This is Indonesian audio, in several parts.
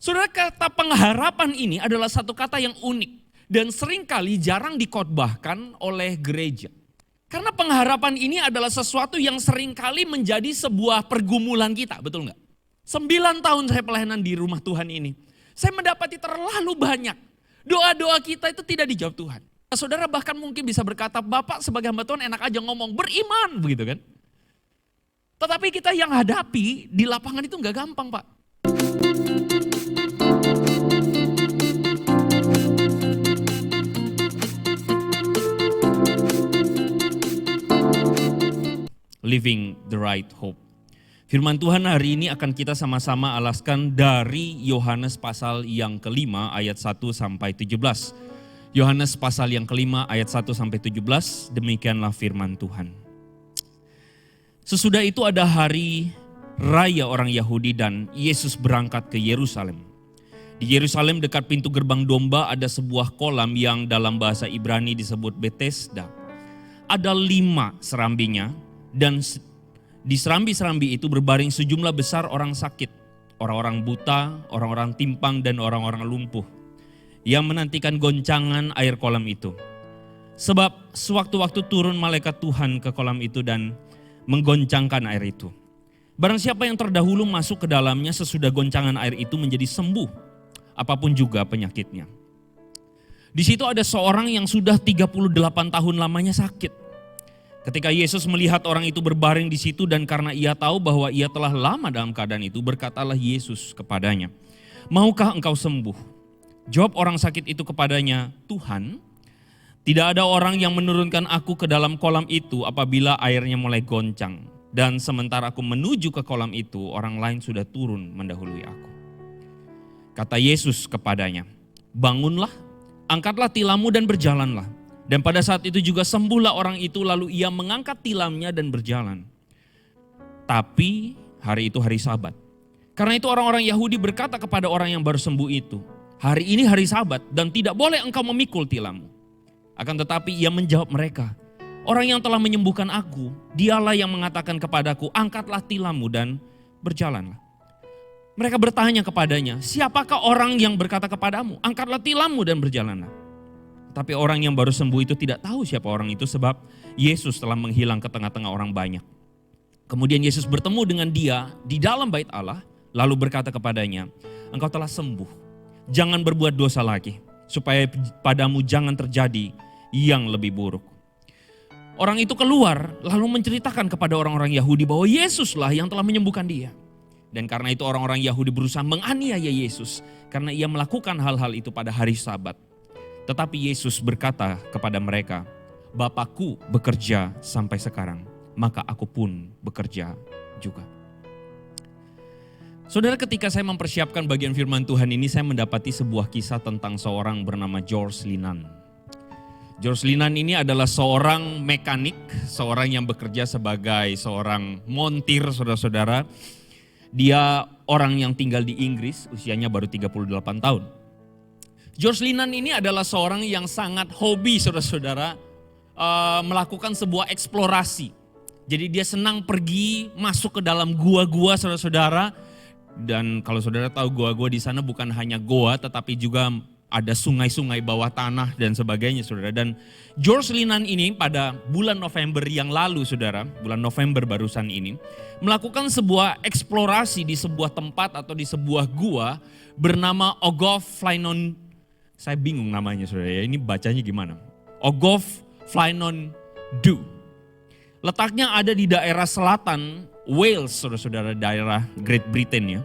Saudara, kata pengharapan ini adalah satu kata yang unik dan seringkali jarang dikhotbahkan oleh gereja. Karena pengharapan ini adalah sesuatu yang seringkali menjadi sebuah pergumulan kita, betul nggak? 9 tahun saya pelayanan di rumah Tuhan ini, saya mendapati terlalu banyak doa-doa kita itu tidak dijawab Tuhan. Saudara bahkan mungkin bisa berkata, Bapak sebagai hamba Tuhan enak aja ngomong, beriman begitu kan. Tetapi kita yang hadapi di lapangan itu nggak gampang, Pak. Living the right hope. Firman Tuhan hari ini akan kita sama-sama alaskan dari Yohanes pasal yang kelima ayat 1 sampai 17. Yohanes pasal yang kelima ayat 1 sampai 17, demikianlah firman Tuhan. Sesudah itu ada hari raya orang Yahudi dan Yesus berangkat ke Yerusalem. Di Yerusalem dekat pintu gerbang domba ada sebuah kolam yang dalam bahasa Ibrani disebut Bethesda. Ada 5 serambinya. Dan di serambi-serambi itu berbaring sejumlah besar orang sakit, orang-orang buta, orang-orang timpang dan orang-orang lumpuh yang menantikan goncangan air kolam itu. Sebab sewaktu-waktu turun malaikat Tuhan ke kolam itu dan menggoncangkan air itu. Barang siapa yang terdahulu masuk ke dalamnya sesudah goncangan air itu menjadi sembuh, apapun juga penyakitnya. Di situ ada seorang yang sudah 38 tahun lamanya sakit. Ketika Yesus melihat orang itu berbaring di situ dan karena ia tahu bahwa ia telah lama dalam keadaan itu, berkatalah Yesus kepadanya, "Maukah engkau sembuh?" Jawab orang sakit itu kepadanya, "Tuhan, tidak ada orang yang menurunkan aku ke dalam kolam itu apabila airnya mulai goncang. Dan sementara aku menuju ke kolam itu, orang lain sudah turun mendahului aku." Kata Yesus kepadanya, "Bangunlah, angkatlah tilammu dan berjalanlah." Dan pada saat itu juga sembuhlah orang itu, lalu ia mengangkat tilamnya dan berjalan. Tapi hari itu hari Sabat. Karena itu orang-orang Yahudi berkata kepada orang yang baru sembuh itu, "Hari ini hari Sabat dan tidak boleh engkau memikul tilammu." Akan tetapi ia menjawab mereka, "Orang yang telah menyembuhkan aku, dialah yang mengatakan kepadaku, angkatlah tilammu dan berjalanlah." Mereka bertanya kepadanya, "Siapakah orang yang berkata kepadamu, angkatlah tilammu dan berjalanlah?" Tapi orang yang baru sembuh itu tidak tahu siapa orang itu sebab Yesus telah menghilang ke tengah-tengah orang banyak. Kemudian Yesus bertemu dengan dia di dalam bait Allah lalu berkata kepadanya, "Engkau telah sembuh, jangan berbuat dosa lagi supaya padamu jangan terjadi yang lebih buruk." Orang itu keluar lalu menceritakan kepada orang-orang Yahudi bahwa Yesuslah yang telah menyembuhkan dia. Dan karena itu orang-orang Yahudi berusaha menganiaya Yesus karena ia melakukan hal-hal itu pada hari Sabat. Tetapi Yesus berkata kepada mereka, "Bapakku bekerja sampai sekarang, maka aku pun bekerja juga." Saudara, ketika saya mempersiapkan bagian firman Tuhan ini, saya mendapati sebuah kisah tentang seorang bernama George Linan. George Linan ini adalah seorang mekanik, seorang yang bekerja sebagai seorang montir, saudara-saudara. Dia orang yang tinggal di Inggris, usianya baru 38 tahun. George Linan ini adalah seorang yang sangat hobi, saudara-saudara, melakukan sebuah eksplorasi. Jadi dia senang pergi masuk ke dalam gua-gua, saudara-saudara. Dan kalau saudara tahu gua-gua di sana bukan hanya goa, tetapi juga ada sungai-sungai bawah tanah dan sebagainya, saudara. Dan George Linan ini pada bulan November yang lalu, saudara, bulan November barusan ini, melakukan sebuah eksplorasi di sebuah tempat atau di sebuah gua bernama Ogof Flynon. Saya bingung namanya, saudara ya, ini bacanya gimana? Ogof Flynon Du. Letaknya ada di daerah selatan Wales, saudara-saudara, daerah Great Britain ya.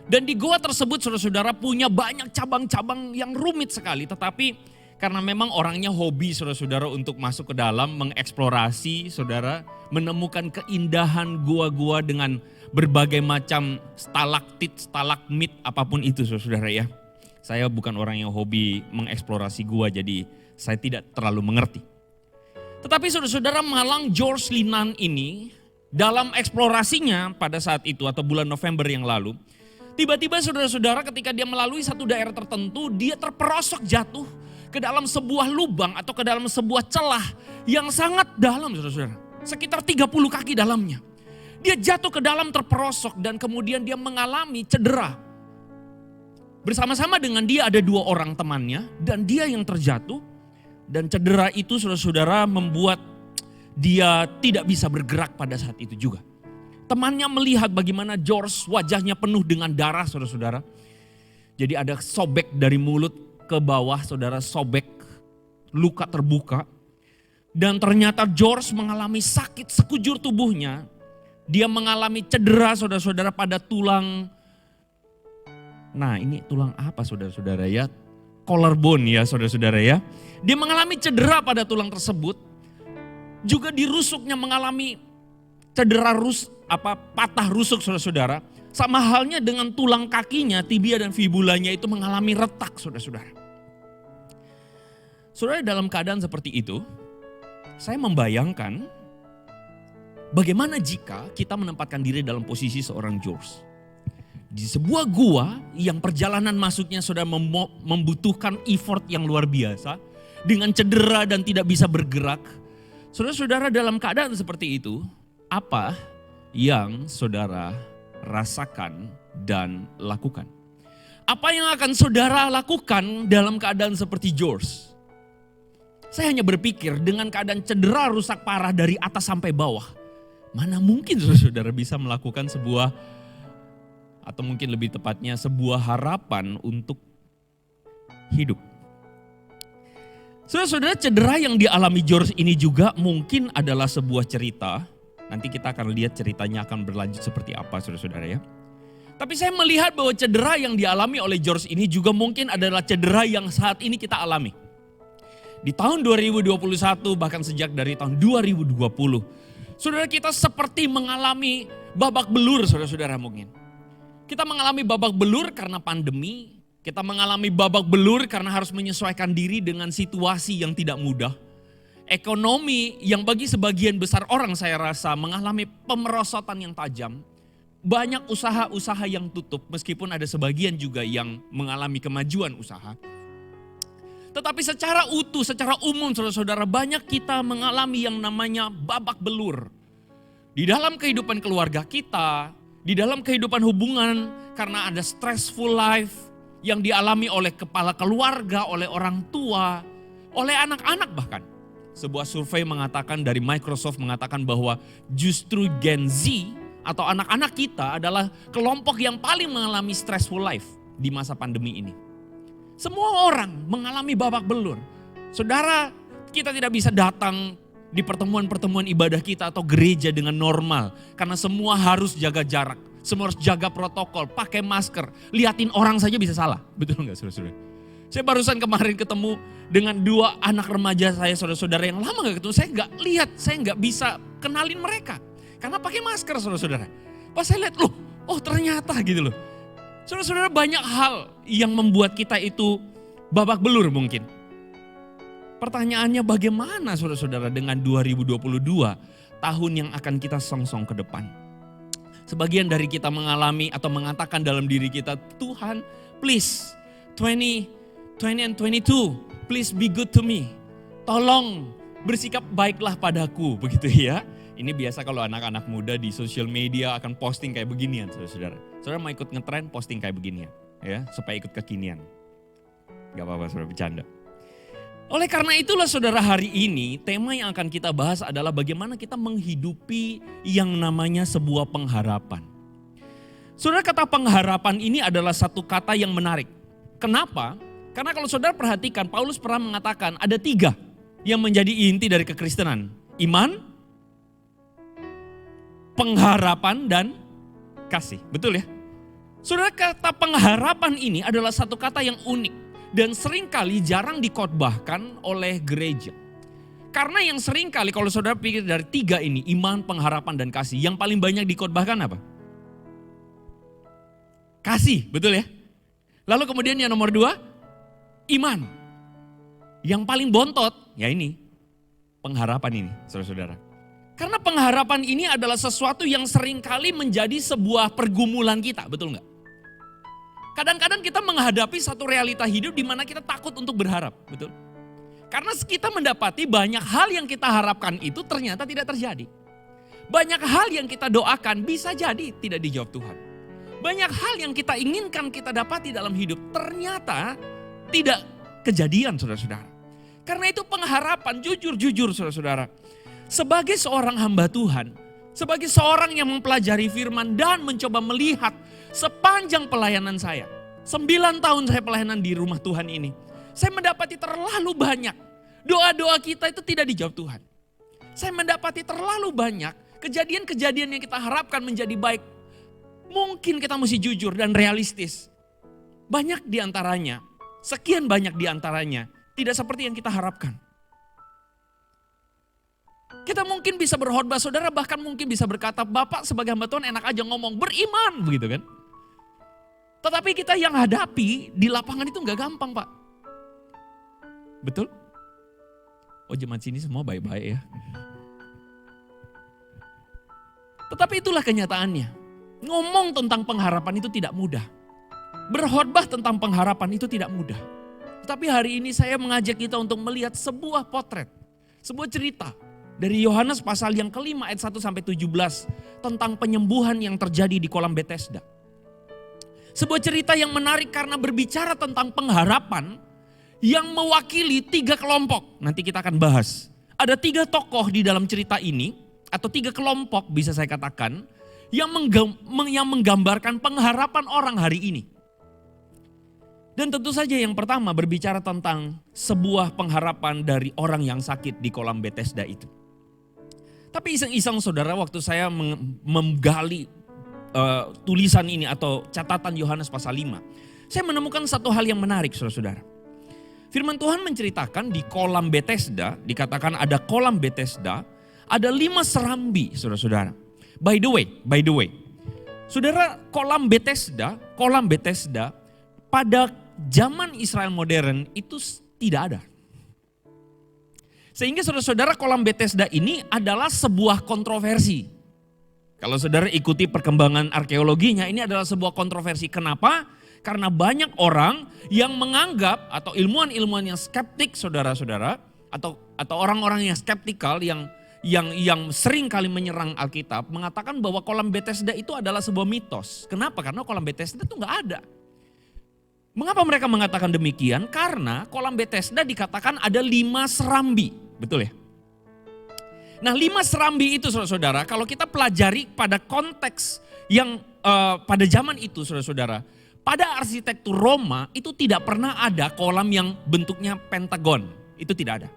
Dan di gua tersebut, saudara-saudara, punya banyak cabang-cabang yang rumit sekali. Tetapi karena memang orangnya hobi, saudara-saudara, untuk masuk ke dalam, mengeksplorasi, saudara, menemukan keindahan gua-gua dengan berbagai macam stalaktit, stalagmit, apapun itu, saudara-saudara ya. Saya bukan orang yang hobi mengeksplorasi gua, jadi saya tidak terlalu mengerti. Tetapi saudara-saudara, malang George Linan ini dalam eksplorasinya pada saat itu atau bulan November yang lalu, tiba-tiba saudara-saudara ketika dia melalui satu daerah tertentu, dia terperosok jatuh ke dalam sebuah lubang atau ke dalam sebuah celah yang sangat dalam, saudara-saudara. Sekitar 30 kaki dalamnya. Dia jatuh ke dalam terperosok dan kemudian dia mengalami cedera. Bersama-sama dengan dia ada 2 orang temannya dan dia yang terjatuh. Dan cedera itu saudara-saudara membuat dia tidak bisa bergerak pada saat itu juga. Temannya melihat bagaimana George wajahnya penuh dengan darah saudara-saudara. Jadi ada sobek dari mulut ke bawah saudara, sobek, luka terbuka. Dan ternyata George mengalami sakit sekujur tubuhnya. Dia mengalami cedera saudara-saudara pada tulang. Nah ini tulang apa saudara-saudara ya? Collarbone ya saudara-saudara ya. Dia mengalami cedera pada tulang tersebut. Juga di rusuknya mengalami cedera patah rusuk saudara-saudara. Sama halnya dengan tulang kakinya, tibia dan fibulanya itu mengalami retak saudara-saudara. Saudara dalam keadaan seperti itu, saya membayangkan bagaimana jika kita menempatkan diri dalam posisi seorang George. Di sebuah gua yang perjalanan masuknya saudara membutuhkan effort yang luar biasa. Dengan cedera dan tidak bisa bergerak. Saudara-saudara dalam keadaan seperti itu, apa yang saudara rasakan dan lakukan? Apa yang akan saudara lakukan dalam keadaan seperti George? Saya hanya berpikir dengan keadaan cedera rusak parah dari atas sampai bawah. Mana mungkin saudara bisa melakukan sebuah, atau mungkin lebih tepatnya sebuah harapan untuk hidup. Saudara-saudara cedera yang dialami George ini juga mungkin adalah sebuah cerita. Nanti kita akan lihat ceritanya akan berlanjut seperti apa saudara-saudara ya. Tapi saya melihat bahwa cedera yang dialami oleh George ini juga mungkin adalah cedera yang saat ini kita alami. Di tahun 2021 bahkan sejak dari tahun 2020. Saudara kita seperti mengalami babak belur saudara-saudara mungkin. Kita mengalami babak belur karena pandemi. Kita mengalami babak belur karena harus menyesuaikan diri dengan situasi yang tidak mudah. Ekonomi yang bagi sebagian besar orang saya rasa mengalami pemerosotan yang tajam. Banyak usaha-usaha yang tutup meskipun ada sebagian juga yang mengalami kemajuan usaha. Tetapi secara utuh, secara umum saudara-saudara banyak kita mengalami yang namanya babak belur. Di dalam kehidupan keluarga kita, di dalam kehidupan hubungan karena ada stressful life yang dialami oleh kepala keluarga, oleh orang tua, oleh anak-anak bahkan. Sebuah survei mengatakan dari Microsoft mengatakan bahwa justru Gen Z atau anak-anak kita adalah kelompok yang paling mengalami stressful life di masa pandemi ini. Semua orang mengalami babak belur. Saudara, kita tidak bisa datang di pertemuan-pertemuan ibadah kita atau gereja dengan normal. Karena semua harus jaga jarak. Semua harus jaga protokol, pakai masker. Liatin orang saja bisa salah. Betul nggak saudara-saudara? Saya barusan kemarin ketemu dengan 2 anak remaja saya saudara-saudara yang lama gak ketemu. Saya nggak lihat, saya nggak bisa kenalin mereka. Karena pakai masker saudara-saudara. Pas saya lihat, oh ternyata gitu loh. Saudara-saudara banyak hal yang membuat kita itu babak belur mungkin. Pertanyaannya bagaimana saudara-saudara dengan 2022 tahun yang akan kita songsong ke depan. Sebagian dari kita mengalami atau mengatakan dalam diri kita, Tuhan please 20 and 22 please be good to me. Tolong bersikap baiklah padaku begitu ya. Ini biasa kalau anak-anak muda di sosial media akan posting kayak beginian saudara-saudara. Saudara mau ikut ngetren posting kayak beginian ya supaya ikut kekinian. Gak apa-apa saudara bercanda. Oleh karena itulah saudara hari ini tema yang akan kita bahas adalah bagaimana kita menghidupi yang namanya sebuah pengharapan. Saudara kata pengharapan ini adalah satu kata yang menarik. Kenapa? Karena kalau saudara perhatikan Paulus pernah mengatakan ada 3 yang menjadi inti dari kekristenan. Iman, pengharapan dan kasih. Betul ya? Saudara kata pengharapan ini adalah satu kata yang unik. Dan seringkali jarang dikhotbahkan oleh gereja. Karena yang seringkali kalau saudara pikir dari 3 ini, iman, pengharapan, dan kasih. Yang paling banyak dikhotbahkan apa? Kasih, betul ya? Lalu kemudian yang nomor 2, iman. Yang paling bontot, ya ini, pengharapan ini, saudara-saudara. Karena pengharapan ini adalah sesuatu yang seringkali menjadi sebuah pergumulan kita, betul nggak? Kadang-kadang kita menghadapi satu realita hidup di mana kita takut untuk berharap, betul? Karena kita mendapati banyak hal yang kita harapkan itu ternyata tidak terjadi. Banyak hal yang kita doakan bisa jadi tidak dijawab Tuhan. Banyak hal yang kita inginkan kita dapati dalam hidup ternyata tidak kejadian, saudara-saudara. Karena itu pengharapan, jujur saudara-saudara. Sebagai seorang hamba Tuhan, sebagai seorang yang mempelajari firman dan mencoba melihat sepanjang pelayanan saya. 9 tahun saya pelayanan di rumah Tuhan ini. Saya mendapati terlalu banyak doa-doa kita itu tidak dijawab Tuhan. Saya mendapati terlalu banyak kejadian-kejadian yang kita harapkan menjadi baik. Mungkin kita mesti jujur dan realistis. Banyak di antaranya, sekian banyak di antaranya, tidak seperti yang kita harapkan. Kita mungkin bisa berkhotbah, saudara bahkan mungkin bisa berkata, Bapak sebagai hamba Tuhan enak aja ngomong, beriman, begitu kan. Tetapi kita yang hadapi di lapangan itu gak gampang, Pak. Betul? Oh, jemaat sini semua baik-baik ya. Tetapi itulah kenyataannya. Ngomong tentang pengharapan itu tidak mudah. Berkhotbah tentang pengharapan itu tidak mudah. Tetapi hari ini saya mengajak kita untuk melihat sebuah potret, sebuah cerita dari Yohanes pasal yang kelima ayat 1 sampai 17 tentang penyembuhan yang terjadi di kolam Bethesda. Sebuah cerita yang menarik karena berbicara tentang pengharapan yang mewakili 3 kelompok. Nanti kita akan bahas. Ada 3 tokoh di dalam cerita ini, atau 3 kelompok bisa saya katakan, yang menggambarkan pengharapan orang hari ini. Dan tentu saja yang pertama berbicara tentang sebuah pengharapan dari orang yang sakit di kolam Bethesda itu. Tapi iseng-iseng saudara, waktu saya menggali tulisan ini atau catatan Yohanes pasal 5. Saya menemukan satu hal yang menarik saudara-saudara. Firman Tuhan menceritakan di kolam Bethesda, dikatakan ada kolam Bethesda, ada 5 serambi saudara-saudara. By the way, saudara, kolam Bethesda pada zaman Israel modern itu tidak ada. Sehingga saudara-saudara, kolam Bethesda ini adalah sebuah kontroversi. Kalau saudara ikuti perkembangan arkeologinya, ini adalah sebuah kontroversi. Kenapa? Karena banyak orang yang menganggap atau ilmuwan-ilmuwan yang skeptik saudara-saudara atau orang-orang yang skeptikal yang sering kali menyerang Alkitab mengatakan bahwa kolam Bethesda itu adalah sebuah mitos. Kenapa? Karena kolam Bethesda itu enggak ada. Mengapa mereka mengatakan demikian? Karena kolam Bethesda dikatakan ada 5 serambi. Betul ya? Nah 5 serambi itu saudara-saudara, kalau kita pelajari pada konteks yang pada zaman itu saudara-saudara, pada arsitektur Roma itu tidak pernah ada kolam yang bentuknya pentagon. Itu tidak ada.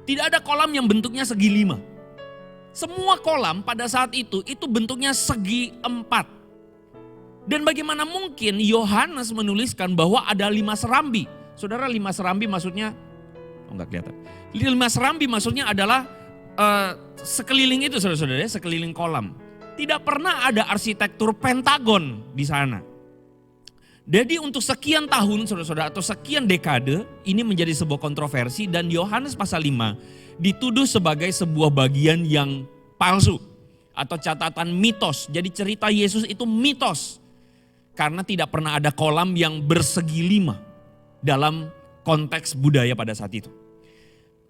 Tidak ada kolam yang bentuknya segi 5. Semua kolam pada saat itu bentuknya segi 4. Dan bagaimana mungkin Yohanes menuliskan bahwa ada 5 serambi. Saudara, 5 serambi maksudnya, enggak kelihatan. 5 serambi maksudnya adalah sekeliling itu saudara-saudara, sekeliling kolam. Tidak pernah ada arsitektur pentagon di sana. Jadi untuk sekian tahun saudara-saudara atau sekian dekade ini menjadi sebuah kontroversi dan Yohanes pasal 5 dituduh sebagai sebuah bagian yang palsu atau catatan mitos. Jadi cerita Yesus itu mitos karena tidak pernah ada kolam yang bersegi 5 dalam konteks budaya pada saat itu.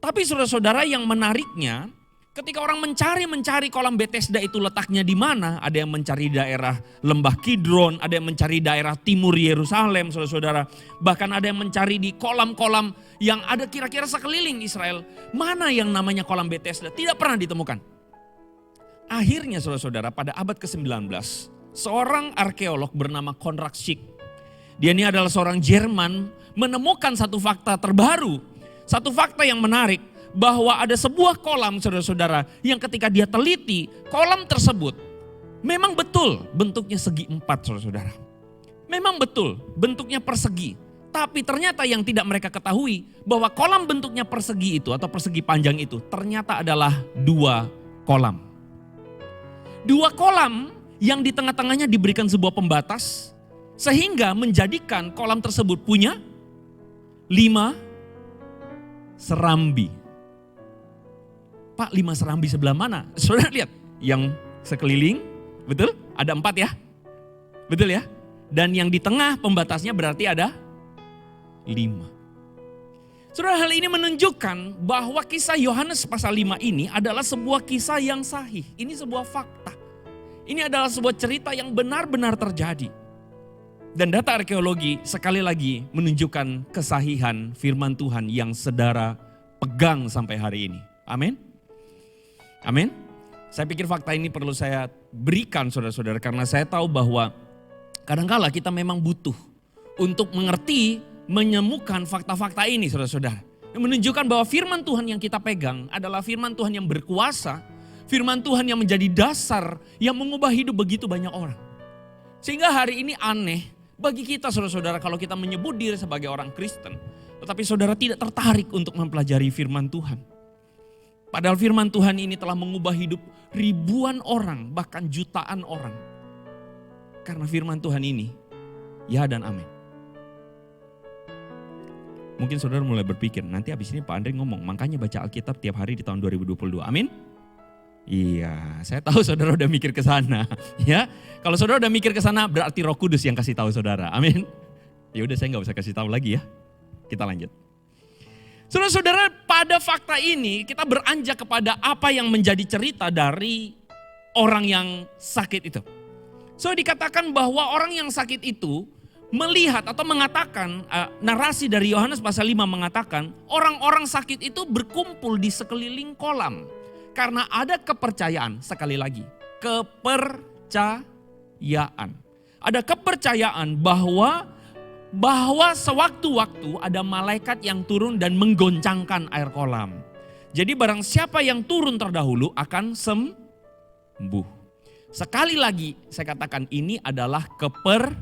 Tapi saudara-saudara, yang menariknya ketika orang mencari kolam Bethesda itu letaknya di mana, ada yang mencari daerah Lembah Kidron, ada yang mencari daerah timur Yerusalem, saudara-saudara. Bahkan ada yang mencari di kolam-kolam yang ada kira-kira sekeliling Israel. Mana yang namanya kolam Bethesda? Tidak pernah ditemukan. Akhirnya saudara-saudara, pada abad ke-19, seorang arkeolog bernama Konrad Schick, dia ini adalah seorang Jerman, menemukan satu fakta terbaru. Satu fakta yang menarik. Bahwa ada sebuah kolam saudara-saudara yang ketika dia teliti, kolam tersebut memang betul bentuknya segi 4 saudara-saudara. Memang betul bentuknya persegi. Tapi ternyata yang tidak mereka ketahui bahwa kolam bentuknya persegi itu atau persegi panjang itu ternyata adalah 2 kolam. 2 kolam yang di tengah-tengahnya diberikan sebuah pembatas sehingga menjadikan kolam tersebut punya 5 serambi. Pak, 5 serambi sebelah mana? Saudara lihat, yang sekeliling, betul? Ada 4 ya? Betul ya? Dan yang di tengah pembatasnya berarti ada 5. Saudara, hal ini menunjukkan bahwa kisah Yohanes pasal 5 ini adalah sebuah kisah yang sahih. Ini sebuah fakta. Ini adalah sebuah cerita yang benar-benar terjadi. Dan data arkeologi sekali lagi menunjukkan kesahihan firman Tuhan yang saudara pegang sampai hari ini. Amin. Amin. Saya pikir fakta ini perlu saya berikan saudara-saudara karena saya tahu bahwa kadangkala kita memang butuh untuk mengerti, menemukan fakta-fakta ini saudara-saudara. Yang menunjukkan bahwa firman Tuhan yang kita pegang adalah firman Tuhan yang berkuasa, firman Tuhan yang menjadi dasar yang mengubah hidup begitu banyak orang. Sehingga hari ini aneh bagi kita saudara-saudara kalau kita menyebut diri sebagai orang Kristen, tetapi saudara tidak tertarik untuk mempelajari firman Tuhan. Padahal firman Tuhan ini telah mengubah hidup ribuan orang, bahkan jutaan orang. Karena firman Tuhan ini, ya dan amin. Mungkin saudara mulai berpikir, nanti habis ini Pak Andre ngomong, makanya baca Alkitab tiap hari di tahun 2022, amin? Iya, saya tahu saudara udah mikir ke sana, ya. Kalau saudara udah mikir ke sana, berarti Roh Kudus yang kasih tahu saudara, amin? Ya udah, saya nggak usah kasih tahu lagi ya. Kita lanjut. Saudara-saudara, pada fakta ini kita beranjak kepada apa yang menjadi cerita dari orang yang sakit itu. So dikatakan bahwa orang yang sakit itu melihat atau mengatakan, narasi dari Yohanes pasal 5 mengatakan, orang-orang sakit itu berkumpul di sekeliling kolam. Karena ada kepercayaan, sekali lagi, kepercayaan. Ada kepercayaan bahwa sewaktu-waktu ada malaikat yang turun dan menggoncangkan air kolam. Jadi barang siapa yang turun terdahulu akan sembuh. Sekali lagi saya katakan ini adalah kepercayaan.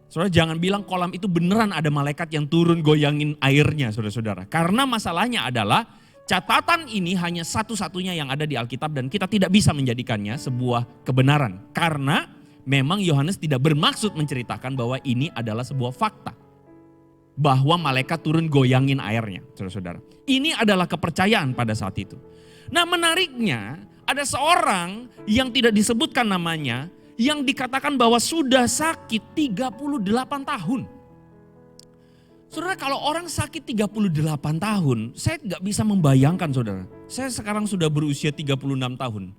Saudara jangan bilang kolam itu beneran ada malaikat yang turun goyangin airnya saudara-saudara. Karena masalahnya adalah catatan ini hanya satu-satunya yang ada di Alkitab dan kita tidak bisa menjadikannya sebuah kebenaran. Karena memang Yohanes tidak bermaksud menceritakan bahwa ini adalah sebuah fakta. Bahwa malaikat turun goyangin airnya, saudara-saudara. Ini adalah kepercayaan pada saat itu. Nah menariknya ada seorang yang tidak disebutkan namanya yang dikatakan bahwa sudah sakit 38 tahun. Saudara kalau orang sakit 38 tahun, saya gak bisa membayangkan saudara. Saya sekarang sudah berusia 36 tahun.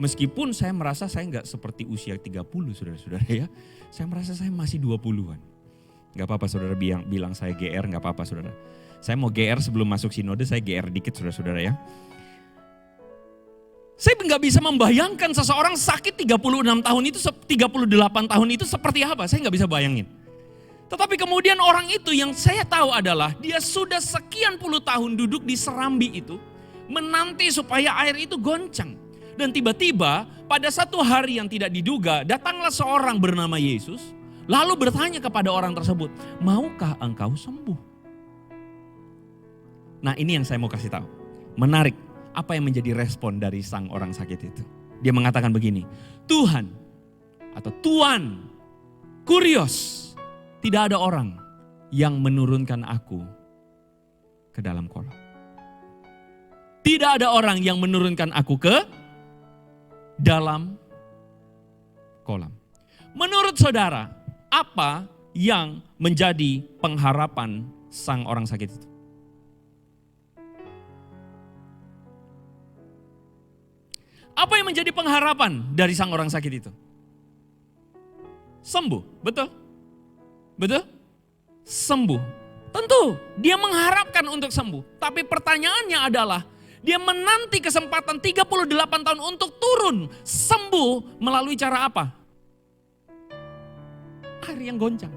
Meskipun saya merasa saya gak seperti usia 30 saudara-saudara ya. Saya merasa saya masih 20-an. Gak apa-apa saudara bilang saya GR, gak apa-apa saudara. Saya mau GR sebelum masuk sinode, saya GR dikit saudara-saudara ya. Saya gak bisa membayangkan seseorang sakit 36 tahun itu, 38 tahun itu seperti apa. Saya gak bisa bayangin. Tetapi kemudian orang itu yang saya tahu adalah dia sudah sekian puluh tahun duduk di serambi itu. Menanti supaya air itu goncang. Dan tiba-tiba pada satu hari yang tidak diduga datanglah seorang bernama Yesus. Lalu bertanya kepada orang tersebut, maukah engkau sembuh? Nah ini yang saya mau kasih tahu. Menarik, apa yang menjadi respon dari sang orang sakit itu. Dia mengatakan begini, Tuhan atau Tuan, kurios. Tidak ada orang yang menurunkan aku ke dalam kolam. Tidak ada orang yang menurunkan aku ke dalam kolam. Menurut saudara, apa yang menjadi pengharapan sang orang sakit itu? Apa yang menjadi pengharapan dari sang orang sakit itu? Sembuh, betul? Betul? Sembuh. Tentu dia mengharapkan untuk sembuh. Tapi pertanyaannya adalah dia menanti kesempatan 38 tahun untuk turun sembuh melalui cara apa? Air yang goncang.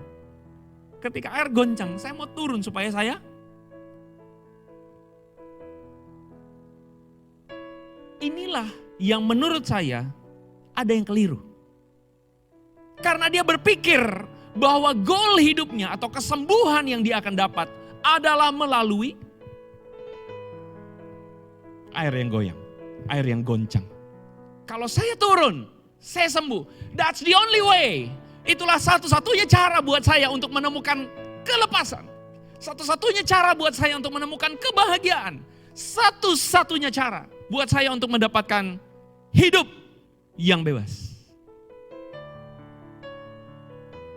Ketika air goncang, saya mau turun supaya saya inilah yang menurut saya ada yang keliru. Karena dia berpikir bahwa goal hidupnya atau kesembuhan yang dia akan dapat adalah melalui air yang goyang, air yang goncang. Kalau saya turun, saya sembuh. That's the only way. Itulah satu-satunya cara buat saya untuk menemukan kelepasan. Satu-satunya cara buat saya untuk menemukan kebahagiaan. Satu-satunya cara buat saya untuk mendapatkan hidup yang bebas.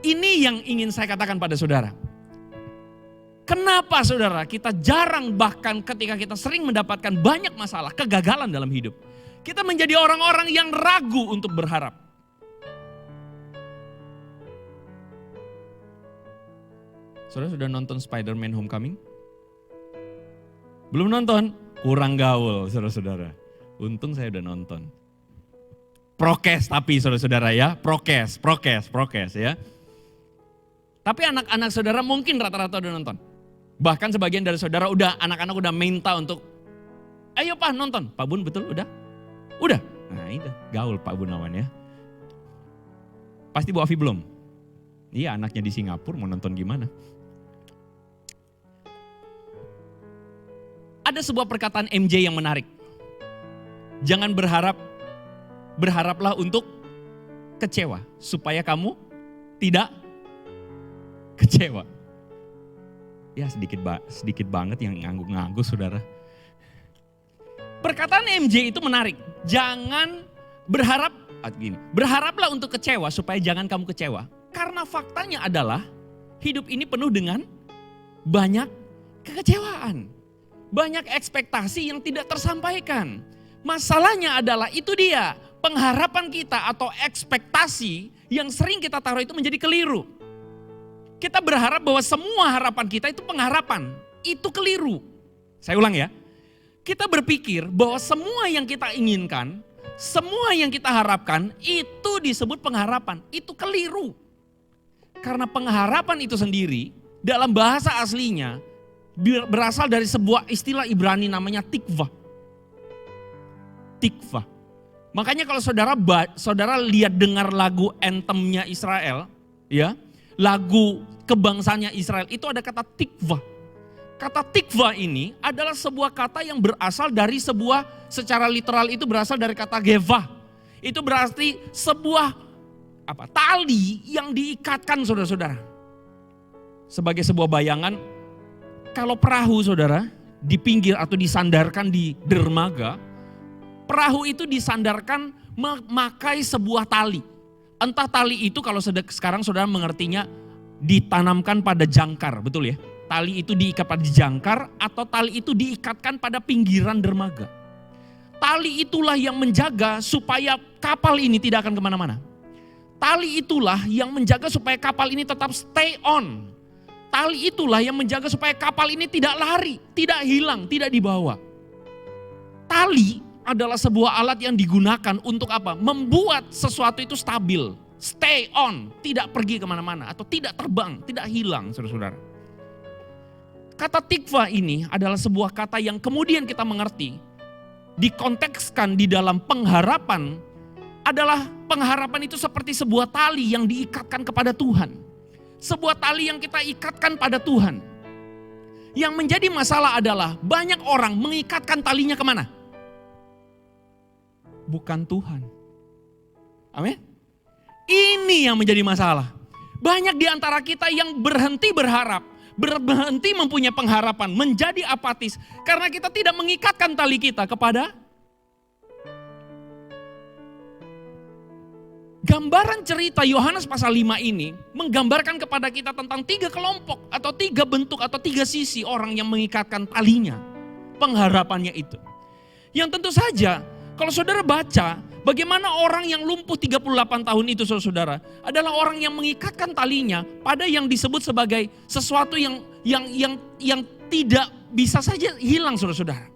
Ini yang ingin saya katakan pada saudara. Kenapa saudara kita jarang bahkan ketika kita sering mendapatkan banyak masalah, kegagalan dalam hidup. Kita menjadi orang-orang yang ragu untuk berharap. Saudara sudah nonton Spider-Man Homecoming? Belum nonton? Kurang gaul, saudara-saudara. Untung saya udah nonton. Prokes tapi saudara-saudara ya, prokes ya. Tapi anak-anak saudara mungkin rata-rata udah nonton. Bahkan sebagian dari saudara anak-anak udah minta untuk, ayo Pak nonton. Pak Bun betul udah? Udah. Nah itu gaul Pak Bun lawan ya. Pasti Bu Afi belum? Iya anaknya di Singapura mau nonton gimana? Ada sebuah perkataan MJ yang menarik. Jangan berharaplah untuk kecewa. Supaya kamu tidak kecewa. Ya sedikit banget yang ngangguk-ngangguk saudara. Perkataan MJ itu menarik. Jangan berharaplah untuk kecewa supaya jangan kamu kecewa. Karena faktanya adalah hidup ini penuh dengan banyak kekecewaan. Banyak ekspektasi yang tidak tersampaikan. Masalahnya adalah itu dia, pengharapan kita atau ekspektasi yang sering kita taruh itu menjadi keliru. Kita berharap bahwa semua harapan kita itu pengharapan, itu keliru. Saya ulang ya, kita berpikir bahwa semua yang kita inginkan, semua yang kita harapkan itu disebut pengharapan, itu keliru. Karena pengharapan itu sendiri dalam bahasa aslinya berasal dari sebuah istilah Ibrani namanya tikvah. Tikvah. Makanya kalau saudara lihat dengar lagu anthemnya Israel, ya, lagu kebangsanya Israel itu ada kata tikvah. Kata tikvah ini adalah sebuah kata yang berasal dari secara literal itu berasal dari kata gevah. Itu berarti sebuah tali yang diikatkan saudara-saudara. Sebagai sebuah bayangan, kalau perahu saudara di pinggir atau disandarkan di dermaga, perahu itu disandarkan memakai sebuah tali. Entah tali itu kalau sekarang saudara mengertinya ditanamkan pada jangkar, betul ya? Tali itu diikat pada jangkar atau tali itu diikatkan pada pinggiran dermaga. Tali itulah yang menjaga supaya kapal ini tidak akan kemana-mana. Tali itulah yang menjaga supaya kapal ini tetap stay on. Tali itulah yang menjaga supaya kapal ini tidak lari, tidak hilang, tidak dibawa. Tali adalah sebuah alat yang digunakan untuk apa? Membuat sesuatu itu stabil, stay on, tidak pergi kemana-mana atau tidak terbang, tidak hilang saudara-saudara. Kata tikvah ini adalah sebuah kata yang kemudian kita mengerti, dikontekskan di dalam pengharapan adalah pengharapan itu seperti sebuah tali yang diikatkan kepada Tuhan. Sebuah tali yang kita ikatkan pada Tuhan. Yang menjadi masalah adalah banyak orang mengikatkan talinya kemana? Bukan Tuhan. Amin. Ini yang menjadi masalah. Banyak di antara kita yang berhenti berharap, berhenti mempunyai pengharapan, menjadi apatis. Karena kita tidak mengikatkan tali kita kepada gambaran cerita Yohanes pasal 5 ini menggambarkan kepada kita tentang 3 kelompok atau 3 bentuk atau 3 sisi orang yang mengikatkan talinya. Pengharapannya itu. Yang tentu saja kalau saudara baca bagaimana orang yang lumpuh 38 tahun itu saudara adalah orang yang mengikatkan talinya pada yang disebut sebagai sesuatu yang tidak bisa saja hilang saudara-saudara.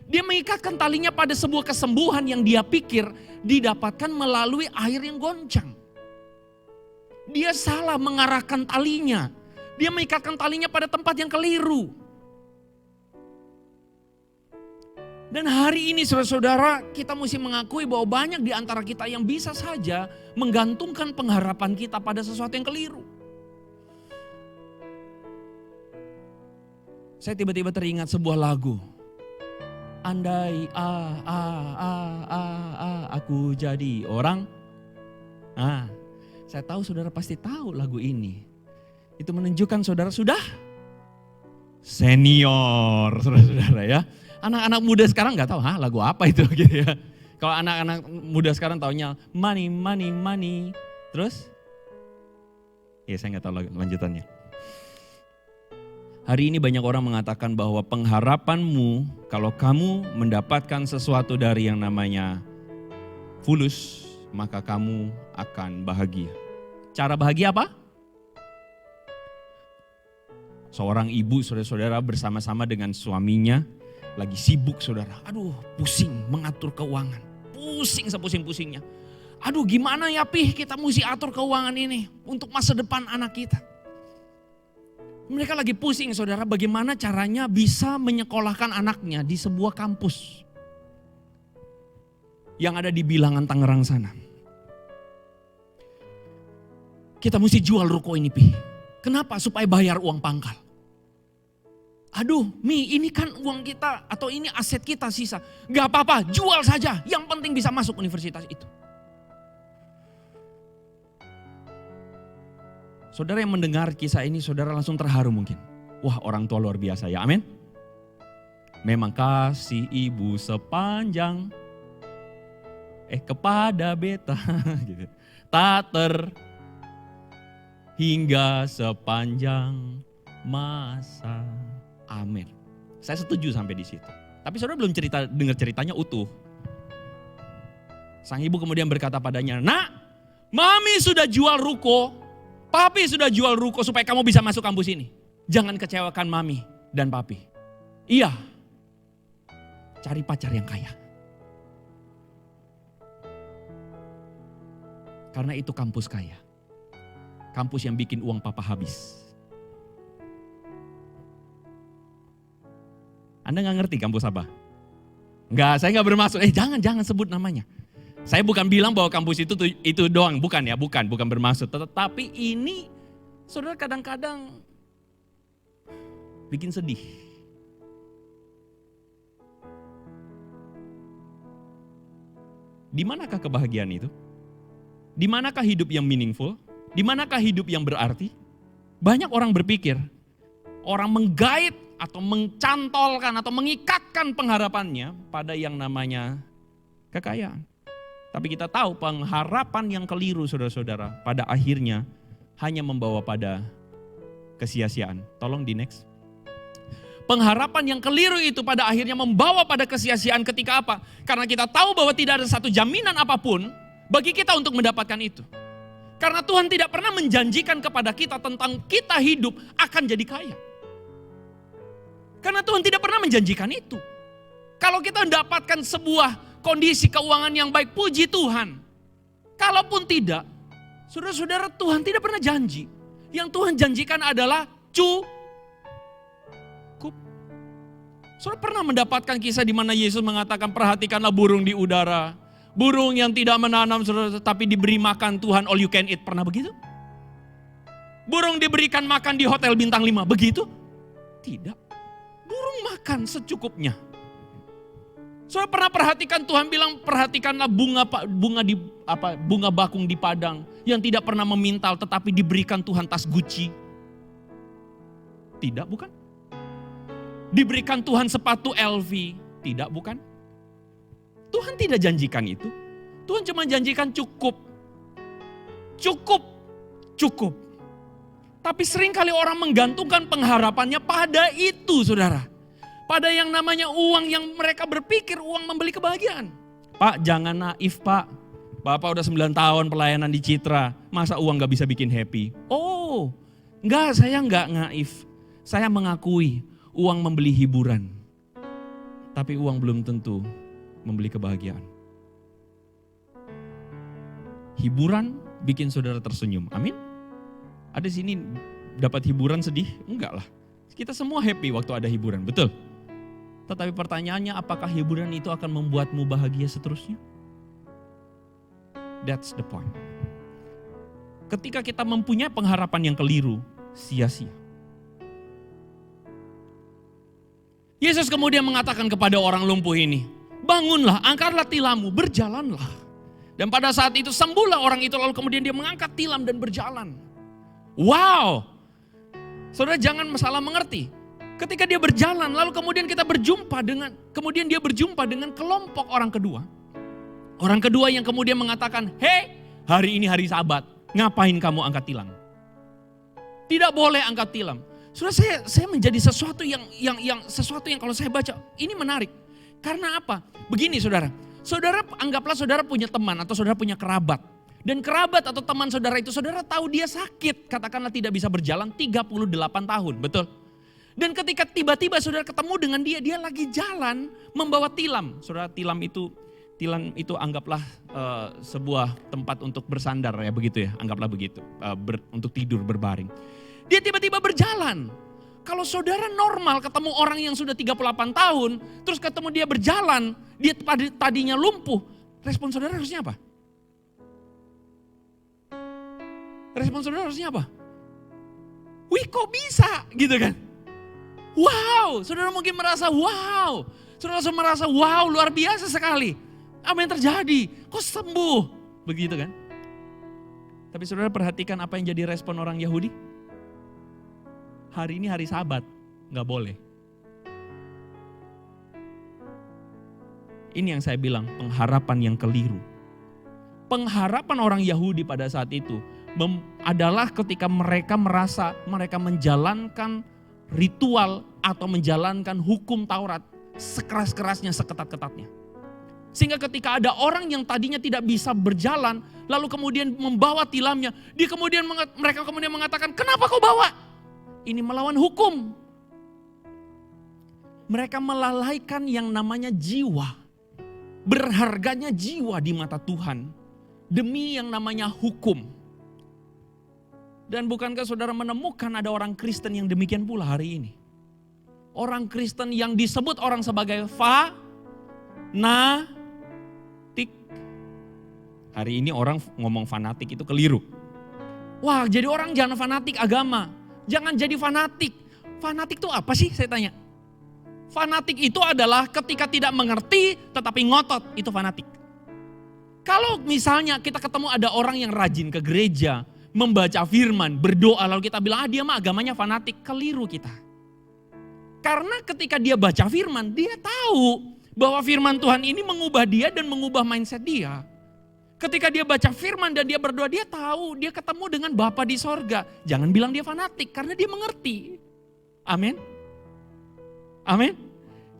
Dia mengikatkan talinya pada sebuah kesembuhan yang dia pikir didapatkan melalui air yang goncang. Dia salah mengarahkan talinya. Dia mengikatkan talinya pada tempat yang keliru. Dan hari ini saudara-saudara kita mesti mengakui bahwa banyak di antara kita yang bisa saja menggantungkan pengharapan kita pada sesuatu yang keliru. Saya tiba-tiba teringat sebuah lagu. Andai aku jadi orang. Saya tahu saudara pasti tahu lagu ini. Itu menunjukkan saudara sudah senior, saudara-saudara ya. Anak-anak muda sekarang nggak tahu, lagu apa itu gitu ya. Kalau anak-anak muda sekarang taunya money, money, money. Terus? Ya saya nggak tahu lanjutannya. Hari ini banyak orang mengatakan bahwa pengharapanmu kalau kamu mendapatkan sesuatu dari yang namanya fulus, maka kamu akan bahagia. Cara bahagia apa? Seorang ibu, saudara-saudara, bersama-sama dengan suaminya lagi sibuk, saudara. Aduh, pusing mengatur keuangan. Pusing sepusing-pusingnya. Aduh, gimana ya Pih, kita mesti atur keuangan ini untuk masa depan anak kita. Mereka lagi pusing, saudara, bagaimana caranya bisa menyekolahkan anaknya di sebuah kampus yang ada di Bilangan, Tangerang sana. Kita mesti jual ruko ini, Pih. Kenapa? Supaya bayar uang pangkal. Aduh, Mi, ini kan uang kita atau ini aset kita sisa. Gak apa-apa, jual saja. Yang penting bisa masuk universitas itu. Saudara yang mendengar kisah ini, saudara langsung terharu mungkin. Wah, orang tua luar biasa ya, amin. Memang kasih ibu sepanjang kepada beta gitu. Tak terhingga sepanjang masa. Amin. Saya setuju sampai di situ. Tapi saudara belum dengar ceritanya utuh. Sang ibu kemudian berkata padanya, "Nak, Mami sudah jual ruko, Papi sudah jual ruko supaya kamu bisa masuk kampus ini. Jangan kecewakan Mami dan Papi." Iya, cari pacar yang kaya. Karena itu kampus kaya. Kampus yang bikin uang Papa habis. Anda gak ngerti kampus apa? Enggak, saya gak bermaksud, jangan sebut namanya. Saya bukan bilang bahwa kampus itu doang, bukan bermaksud. Tetapi ini, saudara kadang-kadang bikin sedih. Di manakah kebahagiaan itu? Di manakah hidup yang meaningful? Di manakah hidup yang berarti? Banyak orang berpikir, orang menggait atau mencantolkan atau mengikatkan pengharapannya pada yang namanya kekayaan. Tapi kita tahu pengharapan yang keliru, saudara-saudara, pada akhirnya hanya membawa pada kesia-siaan. Tolong di next. Pengharapan yang keliru itu pada akhirnya membawa pada kesia-siaan ketika apa? Karena kita tahu bahwa tidak ada satu jaminan apapun bagi kita untuk mendapatkan itu. Karena Tuhan tidak pernah menjanjikan kepada kita tentang kita hidup akan jadi kaya. Karena Tuhan tidak pernah menjanjikan itu. Kalau kita mendapatkan sebuah kondisi keuangan yang baik, puji Tuhan. Kalaupun tidak, saudara-saudara, Tuhan tidak pernah janji. Yang Tuhan janjikan adalah cukup. Saudara pernah mendapatkan kisah di mana Yesus mengatakan, perhatikanlah burung di udara. Burung yang tidak menanam, saudara, tapi diberi makan Tuhan, all you can eat. Pernah begitu? Burung diberikan makan di hotel bintang 5, begitu? Tidak. Burung makan secukupnya. Saudara pernah perhatikan Tuhan bilang, perhatikanlah bunga bakung di padang yang tidak pernah memintal tetapi diberikan Tuhan tas Gucci. Tidak, bukan? Diberikan Tuhan sepatu LV. Tidak, bukan? Tuhan tidak janjikan itu. Tuhan cuma janjikan cukup. Cukup. Tapi seringkali orang menggantungkan pengharapannya pada itu, saudara. Pada yang namanya uang yang mereka berpikir uang membeli kebahagiaan. Pak, jangan naif, Pak. Bapak udah 9 tahun pelayanan di Citra. Masa uang gak bisa bikin happy? Oh, enggak, saya enggak naif. Saya mengakui uang membeli hiburan. Tapi uang belum tentu membeli kebahagiaan. Hiburan bikin saudara tersenyum. Amin. Ada di sini dapat hiburan sedih? Enggak lah. Kita semua happy waktu ada hiburan, betul? Tetapi pertanyaannya, apakah hiburan itu akan membuatmu bahagia seterusnya? That's the point. Ketika kita mempunyai pengharapan yang keliru, sia-sia. Yesus kemudian mengatakan kepada orang lumpuh ini, bangunlah, angkatlah tilammu, berjalanlah. Dan pada saat itu sembuhlah orang itu, lalu kemudian dia mengangkat tilam dan berjalan. Wow, saudara jangan salah mengerti. Ketika dia berjalan, lalu kemudian dia berjumpa dengan kelompok orang kedua. Orang kedua yang kemudian mengatakan, hei, hari ini hari Sabat, ngapain kamu angkat tilam? Tidak boleh angkat tilam. Saudara, saya menjadi sesuatu yang kalau saya baca, ini menarik. Karena apa? Begini saudara, anggaplah saudara punya teman atau saudara punya kerabat. Dan kerabat atau teman saudara itu, saudara tahu dia sakit, katakanlah tidak bisa berjalan 38 tahun, betul? Dan ketika tiba-tiba saudara ketemu dengan dia, dia lagi jalan membawa tilam. Saudara, tilam itu anggaplah sebuah tempat untuk bersandar ya, begitu ya, anggaplah begitu, untuk tidur berbaring. Dia tiba-tiba berjalan. Kalau saudara normal ketemu orang yang sudah 38 tahun, terus ketemu dia berjalan, dia tadinya lumpuh, respon saudara harusnya apa? Respon saudara harusnya apa? Wih, kok bisa gitu kan? Wow, saudara mungkin merasa wow. Saudara merasa wow, luar biasa sekali. Apa yang terjadi? Kok sembuh? Begitu kan? Tapi saudara perhatikan apa yang jadi respon orang Yahudi. Hari ini hari Sabat, gak boleh. Ini yang saya bilang, pengharapan yang keliru. Pengharapan orang Yahudi pada saat itu adalah ketika mereka merasa mereka menjalankan ritual atau menjalankan hukum Taurat sekeras-kerasnya, seketat-ketatnya. Sehingga ketika ada orang yang tadinya tidak bisa berjalan, lalu kemudian membawa tilamnya, mereka kemudian mengatakan, kenapa kau bawa? Ini melawan hukum. Mereka melalaikan yang namanya jiwa. Berharganya jiwa di mata Tuhan demi yang namanya hukum. Dan bukankah saudara menemukan ada orang Kristen yang demikian pula hari ini? Orang Kristen yang disebut orang sebagai fanatik. Hari ini orang ngomong fanatik itu keliru. Wah, jadi orang jangan fanatik agama. Jangan jadi fanatik. Fanatik itu apa sih, saya tanya? Fanatik itu adalah ketika tidak mengerti tetapi ngotot, itu fanatik. Kalau misalnya kita ketemu ada orang yang rajin ke gereja, membaca firman, berdoa, lalu kita bilang, dia mah agamanya fanatik. Keliru kita. Karena ketika dia baca firman, dia tahu bahwa firman Tuhan ini mengubah dia dan mengubah mindset dia. Ketika dia baca firman dan dia berdoa, dia tahu, dia ketemu dengan Bapa di sorga. Jangan bilang dia fanatik, karena dia mengerti. Amin. Amin.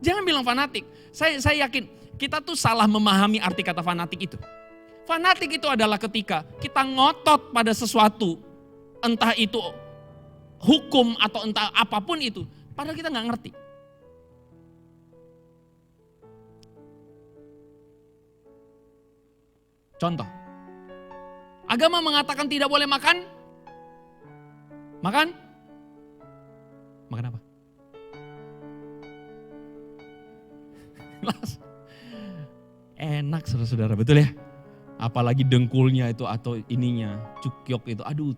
Jangan bilang fanatik. Saya yakin kita tuh salah memahami arti kata fanatik itu. Fanatik itu adalah ketika kita ngotot pada sesuatu, entah itu hukum atau entah apapun itu, padahal kita nggak ngerti. Contoh, agama mengatakan tidak boleh makan apa? Enak saudara-saudara, betul ya? Apalagi dengkulnya itu atau ininya, cukyok itu, aduh.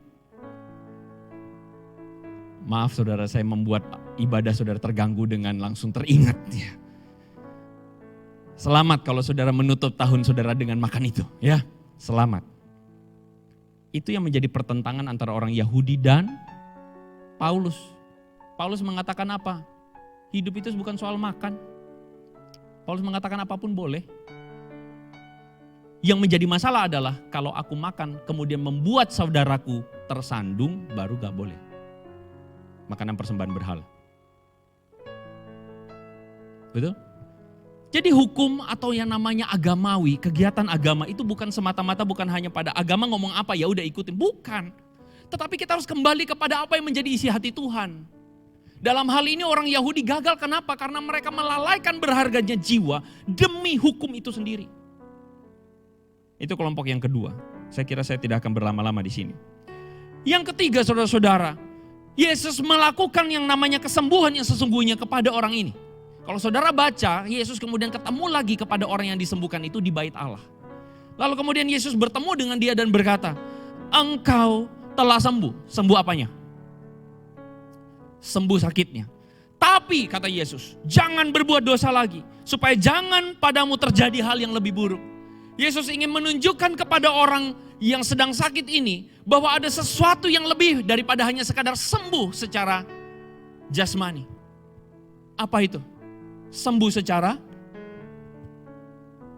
Maaf saudara, saya membuat ibadah saudara terganggu dengan langsung teringat ya. Selamat kalau saudara menutup tahun saudara dengan makan itu, ya. Selamat. Itu yang menjadi pertentangan antara orang Yahudi dan Paulus. Paulus mengatakan apa? Hidup itu bukan soal makan. Paulus mengatakan apapun boleh. Yang menjadi masalah adalah kalau aku makan kemudian membuat saudaraku tersandung, baru gak boleh. Makanan persembahan berhala. Betul? Jadi hukum atau yang namanya agamawi, kegiatan agama itu bukan semata-mata bukan hanya pada agama ngomong apa ya udah ikutin, bukan. Tetapi kita harus kembali kepada apa yang menjadi isi hati Tuhan. Dalam hal ini orang Yahudi gagal, kenapa? Karena mereka melalaikan berharganya jiwa demi hukum itu sendiri. Itu kelompok yang kedua. Saya kira saya tidak akan berlama-lama di sini. Yang ketiga saudara-saudara, Yesus melakukan yang namanya kesembuhan yang sesungguhnya kepada orang ini. Kalau saudara baca, Yesus kemudian ketemu lagi kepada orang yang disembuhkan itu di bait Allah. Lalu kemudian Yesus bertemu dengan dia dan berkata, engkau telah sembuh. Sembuh apanya? Sembuh sakitnya. Tapi kata Yesus, jangan berbuat dosa lagi. Supaya jangan padamu terjadi hal yang lebih buruk. Yesus ingin menunjukkan kepada orang yang sedang sakit ini bahwa ada sesuatu yang lebih daripada hanya sekadar sembuh secara jasmani. Apa itu? Sembuh secara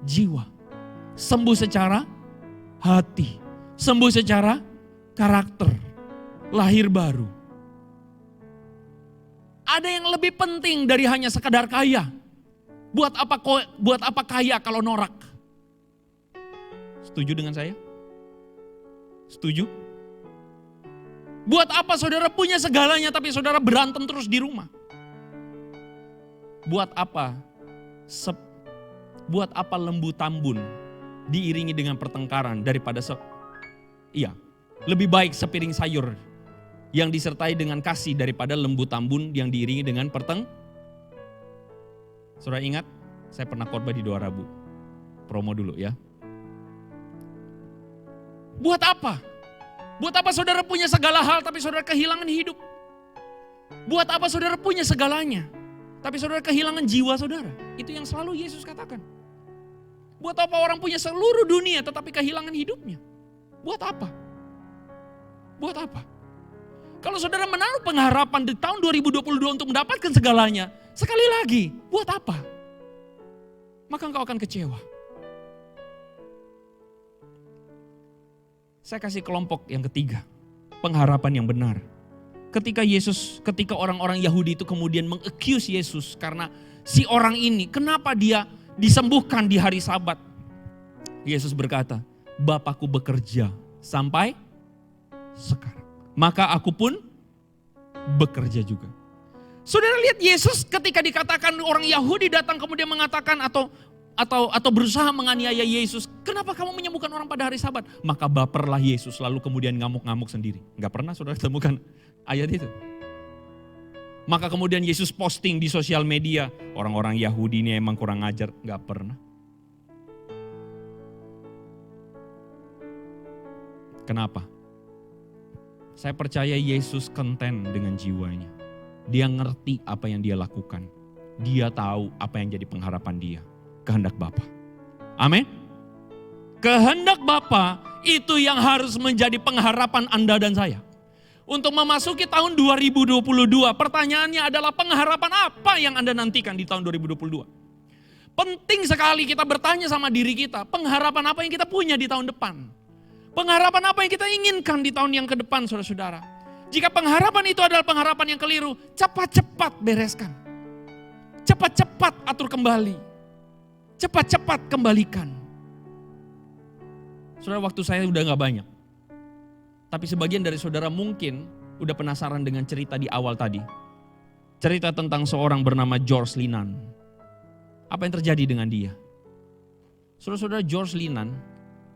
jiwa. Sembuh secara hati. Sembuh secara karakter. Lahir baru. Ada yang lebih penting dari hanya sekadar kaya. Buat apa kaya kalau norak? Setuju dengan saya? Setuju? Buat apa saudara punya segalanya tapi saudara berantem terus di rumah? Buat apa? Buat apa lembu tambun diiringi dengan pertengkaran daripada lebih baik sepiring sayur yang disertai dengan kasih daripada lembu tambun yang diiringi dengan Saudara ingat, saya pernah khotbah di Doa Rabu. Promo dulu ya. Buat apa? Buat apa saudara punya segala hal tapi saudara kehilangan hidup? Buat apa saudara punya segalanya tapi saudara kehilangan jiwa saudara? Itu yang selalu Yesus katakan. Buat apa orang punya seluruh dunia tetapi kehilangan hidupnya? Buat apa? Buat apa? Kalau saudara menaruh pengharapan di tahun 2022 untuk mendapatkan segalanya, sekali lagi, buat apa? Maka engkau akan kecewa. Saya kasih kelompok yang ketiga, pengharapan yang benar. Ketika orang-orang Yahudi itu kemudian meng-accuse Yesus karena si orang ini, kenapa dia disembuhkan di hari Sabat? Yesus berkata, Bapakku bekerja sampai sekarang. Maka aku pun bekerja juga. Saudara lihat Yesus ketika dikatakan orang Yahudi datang kemudian mengatakan atau berusaha menganiaya Yesus. Kenapa kamu menyembuhkan orang pada hari Sabat? Maka baperlah Yesus lalu kemudian ngamuk-ngamuk sendiri. Enggak pernah saudara temukan ayat itu. Maka kemudian Yesus posting di sosial media. Orang-orang Yahudi ini emang kurang ajar. Enggak pernah. Kenapa? Saya percaya Yesus konten dengan jiwanya. Dia ngerti apa yang dia lakukan. Dia tahu apa yang jadi pengharapan dia. Kehendak Bapa. Amin. Kehendak Bapa itu yang harus menjadi pengharapan Anda dan saya. Untuk memasuki tahun 2022, pertanyaannya adalah pengharapan apa yang Anda nantikan di tahun 2022? Penting sekali kita bertanya sama diri kita, pengharapan apa yang kita punya di tahun depan? Pengharapan apa yang kita inginkan di tahun yang ke depan, saudara-saudara? Jika pengharapan itu adalah pengharapan yang keliru, cepat-cepat bereskan. Cepat-cepat atur kembali. Cepat-cepat kembalikan. Saudara, waktu saya udah gak banyak. Tapi sebagian dari saudara mungkin udah penasaran dengan cerita di awal tadi. Cerita tentang seorang bernama George Linan. Apa yang terjadi dengan dia? Saudara-saudara, George Linan,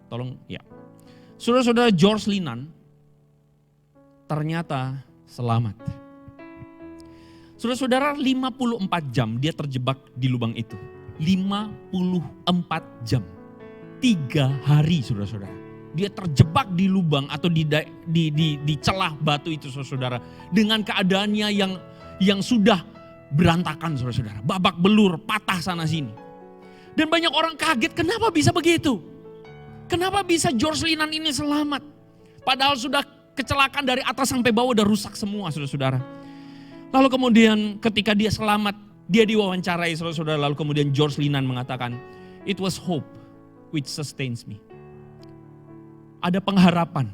tolong ya. Saudara-saudara, George Linan ternyata selamat. Saudara-saudara, 54 jam dia terjebak di lubang itu. 54 jam. 3 hari saudara-saudara. Dia terjebak di lubang atau di celah batu itu saudara-saudara. Dengan keadaannya yang sudah berantakan saudara-saudara. Babak belur, patah sana sini. Dan banyak orang kaget kenapa bisa begitu? Kenapa bisa George Linan ini selamat? Padahal sudah kecelakaan dari atas sampai bawah udah rusak semua saudara-saudara. Lalu kemudian ketika dia selamat, dia diwawancarai saudara-saudara. Lalu kemudian George Linan mengatakan, it was hope which sustains me. Ada pengharapan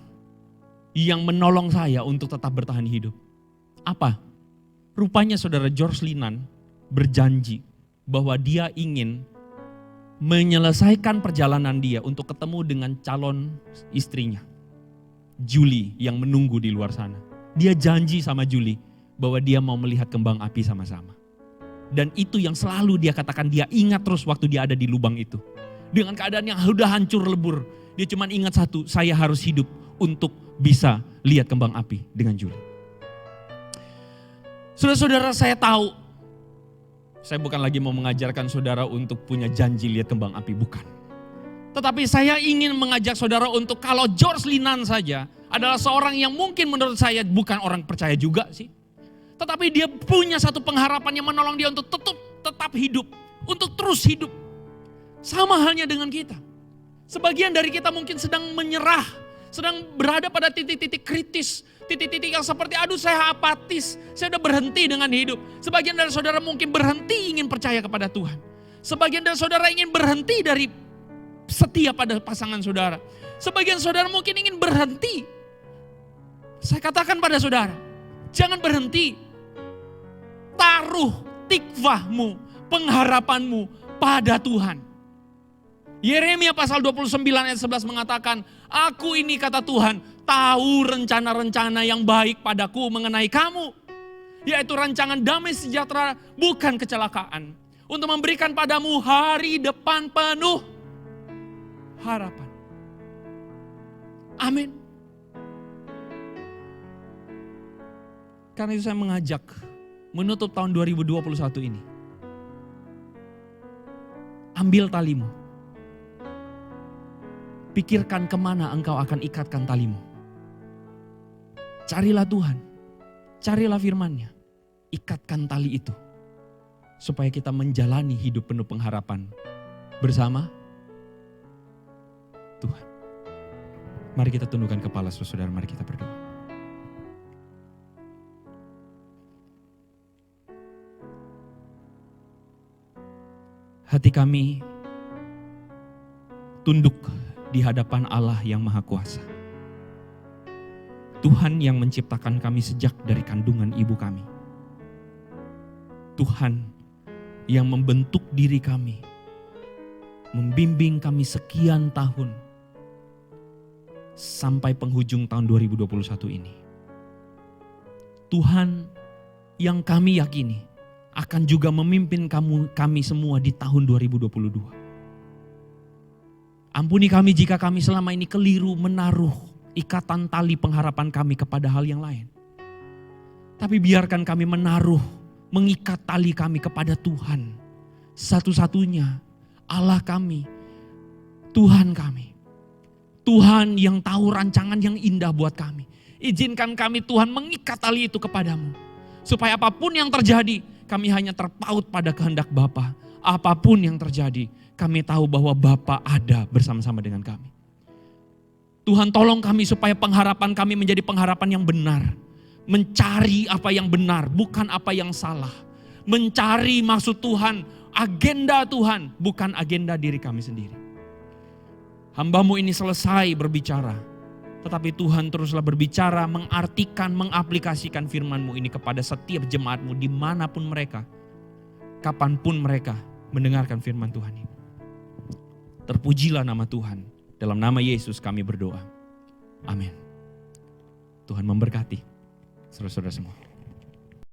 yang menolong saya untuk tetap bertahan hidup. Apa? Rupanya saudara George Linan berjanji bahwa dia ingin menyelesaikan perjalanan dia untuk ketemu dengan calon istrinya, Julie, yang menunggu di luar sana. Dia janji sama Julie bahwa dia mau melihat kembang api sama-sama. Dan itu yang selalu dia katakan, dia ingat terus waktu dia ada di lubang itu. Dengan keadaan yang sudah hancur lebur, dia cuma ingat satu, saya harus hidup untuk bisa lihat kembang api dengan Julie. Saudara-saudara, saya tahu, saya bukan lagi mau mengajarkan saudara untuk punya janji lihat kembang api, bukan. Tetapi saya ingin mengajak saudara untuk kalau George Linan saja adalah seorang yang mungkin menurut saya bukan orang percaya juga sih. Tetapi dia punya satu pengharapan yang menolong dia untuk tetap hidup, untuk terus hidup. Sama halnya dengan kita. Sebagian dari kita mungkin sedang menyerah, sedang berada pada titik-titik kritis, titik-titik yang seperti aduh saya apatis, saya udah berhenti dengan hidup. Sebagian dari saudara mungkin berhenti ingin percaya kepada Tuhan. Sebagian dari saudara ingin berhenti dari setia pada pasangan saudara. Sebagian saudara mungkin ingin berhenti. Saya katakan pada saudara, jangan berhenti. Taruh tikvahmu, pengharapanmu pada Tuhan. Yeremia pasal 29 ayat 11 mengatakan, aku ini kata Tuhan, tahu rencana-rencana yang baik padaku mengenai kamu. yaitu rancangan damai sejahtera, bukan kecelakaan. Untuk memberikan padamu hari depan penuh harapan. Amin. Karena itu saya mengajak menutup tahun 2021 ini. Ambil talimu. Pikirkan kemana engkau akan ikatkan talimu. Carilah Tuhan. Carilah firman-Nya. Ikatkan tali itu. Supaya kita menjalani hidup penuh pengharapan bersama Tuhan. Mari kita tundukkan kepala saudara, mari kita berdoa. Hati kami tunduk di hadapan Allah yang Maha Kuasa. Tuhan yang menciptakan kami sejak dari kandungan ibu kami. Tuhan yang membentuk diri kami, membimbing kami sekian tahun sampai penghujung tahun 2021 ini. Tuhan yang kami yakini akan juga memimpin kami semua di tahun 2022. Ampuni kami jika kami selama ini keliru menaruh ikatan tali pengharapan kami kepada hal yang lain. Tapi biarkan kami mengikat tali kami kepada Tuhan. Satu-satunya Allah kami, Tuhan kami. Tuhan yang tahu rancangan yang indah buat kami. Izinkan kami Tuhan mengikat tali itu kepadamu. Supaya apapun yang terjadi, kami hanya terpaut pada kehendak Bapa. Apapun yang terjadi, kami tahu bahwa Bapa ada bersama-sama dengan kami. Tuhan tolong kami supaya pengharapan kami menjadi pengharapan yang benar. Mencari apa yang benar, bukan apa yang salah. Mencari maksud Tuhan, agenda Tuhan, bukan agenda diri kami sendiri. Hamba-Mu ini selesai berbicara, tetapi Tuhan teruslah berbicara, mengartikan, mengaplikasikan firman-Mu ini kepada setiap jemaat-Mu dimanapun mereka, kapanpun mereka mendengarkan firman Tuhan ini. Terpujilah nama Tuhan, dalam nama Yesus kami berdoa. Amin. Tuhan memberkati saudara-saudara semua.